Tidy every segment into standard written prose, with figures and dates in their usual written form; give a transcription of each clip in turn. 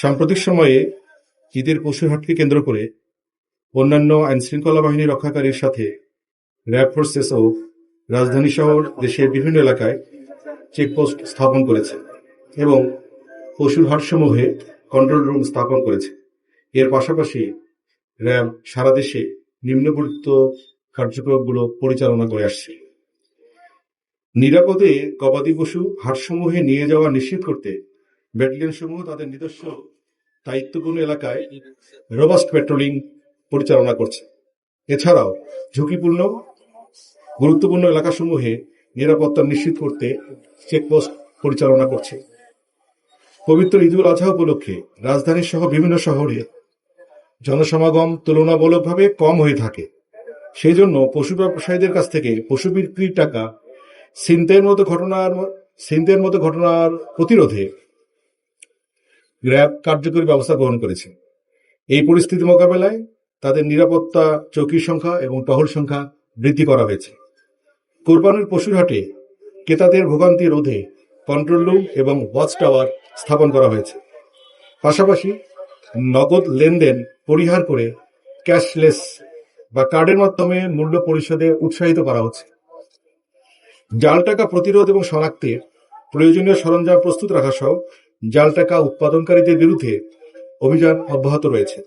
সাম্প্রতিক সময়ে ঈদের পশুর হাটকে কেন্দ্র করে অন্যান্য আইনশৃঙ্খলা বাহিনী রক্ষাকারীর সাথে র্যাব ফোর্সেস ও রাজধানী শহর দেশের বিভিন্ন এলাকায় চেকপোস্ট স্থাপন করেছে এবং পশুর হাটসমূহে কন্ট্রোল রুম স্থাপন করেছে। এর পাশাপাশি র্যাব সারা দেশে নিম্নবর্ণিত কার্যক্রমগুলো পরিচালনা করে আসছে। নিরাপদে গবাদি পশু হাটসমূহে নিয়ে যাওয়া নিশ্চিত করতে ব্যাটালিয়ন সমূহ তাদের নিজস্ব দায়িত্বপূর্ণ এলাকায় রোবাস্ট পেট্রোলিং পরিচালনা করছে। এছাড়াও ঝুঁকিপূর্ণ গুরুত্বপূর্ণ এলাকাসমূহে নিরাপত্তা নিশ্চিত করতে চেকপোস্ট পরিচালনা করছে। পবিত্র ঈদুল আজহা উপলক্ষে রাজধানী সহ বিভিন্ন শহরে জনসমাগম তুলনামূলকভাবে কম হয়ে থাকে। সেই জন্য পশু ব্যবসায়ীদের কাছ থেকে পশু বিক্রির টাকা ছিনতাইয়ের মতো ঘটনার প্রতিরোধে র্যাব কার্যকরী ব্যবস্থা গ্রহণ করেছে। এই পরিস্থিতি মোকাবেলায় তাদের নিরাপত্তা চৌকির সংখ্যা এবং টহল সংখ্যা বৃদ্ধি করা হয়েছে। কোরবানির পশুর হাটে ক্রেতাদের ভোগান্তি রোধে কন্ট্রোল রুম এবং ওয়াচ টাওয়ার স্থাপন করা হয়েছে। পাশাপাশি নগদ লেনদেন পরিহার করে ক্যাশলেস বা কার্ডের মাধ্যমে মূল্য পরিশোধে উৎসাহিত করা হচ্ছে। জাল টাকা প্রতিরোধ এবং শনাক্তের প্রয়োজনীয় সরঞ্জাম প্রস্তুত রাখা সহ জাল টাকা উৎপাদনকারীদের বিরুদ্ধে অভিযান অব্যাহত রয়েছে।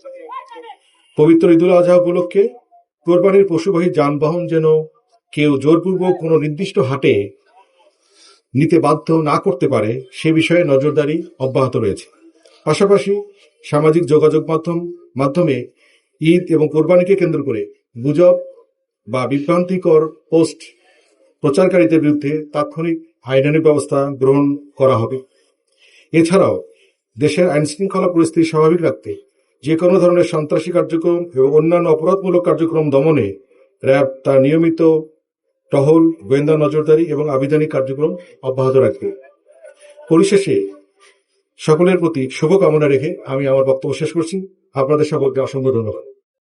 পবিত্র ঈদুল আজহা উপলক্ষে কোরবানির পশুবাহী যানবাহন যেন কেউ জোরপূর্বক কোনো নির্দিষ্ট হাটে নিতে বাধ্য না করতে পারে সে বিষয়ে নজরদারি অব্যাহত রয়েছে। পাশাপাশি সামাজিক যোগাযোগ মাধ্যমে ঈদ এবং কোরবানিকে কেন্দ্র করে গুজব বা বিভ্রান্তিকর পোস্ট প্রচারকারীদের বিরুদ্ধে তাৎক্ষণিক আইনানুগ ব্যবস্থা গ্রহণ করা হবে। এছাড়াও দেশের আইনশৃঙ্খলা পরিস্থিতি স্বাভাবিক রাখতে যে কোনো ধরনের সন্ত্রাসী কার্যক্রম এবং অন্যান্য অপরাধমূলক কার্যক্রম দমনে র্যাব তার নিয়মিত টহল, গোয়েন্দা নজরদারি এবং আবিধানিক কার্যক্রম অব্যাহত রাখবে। পরিশেষে সকলের প্রতি শুভকামনা রেখে আমি আমার বক্তব্য শেষ করছি। আপনাদের সকলকে অসংখ্য ধন্যবাদ।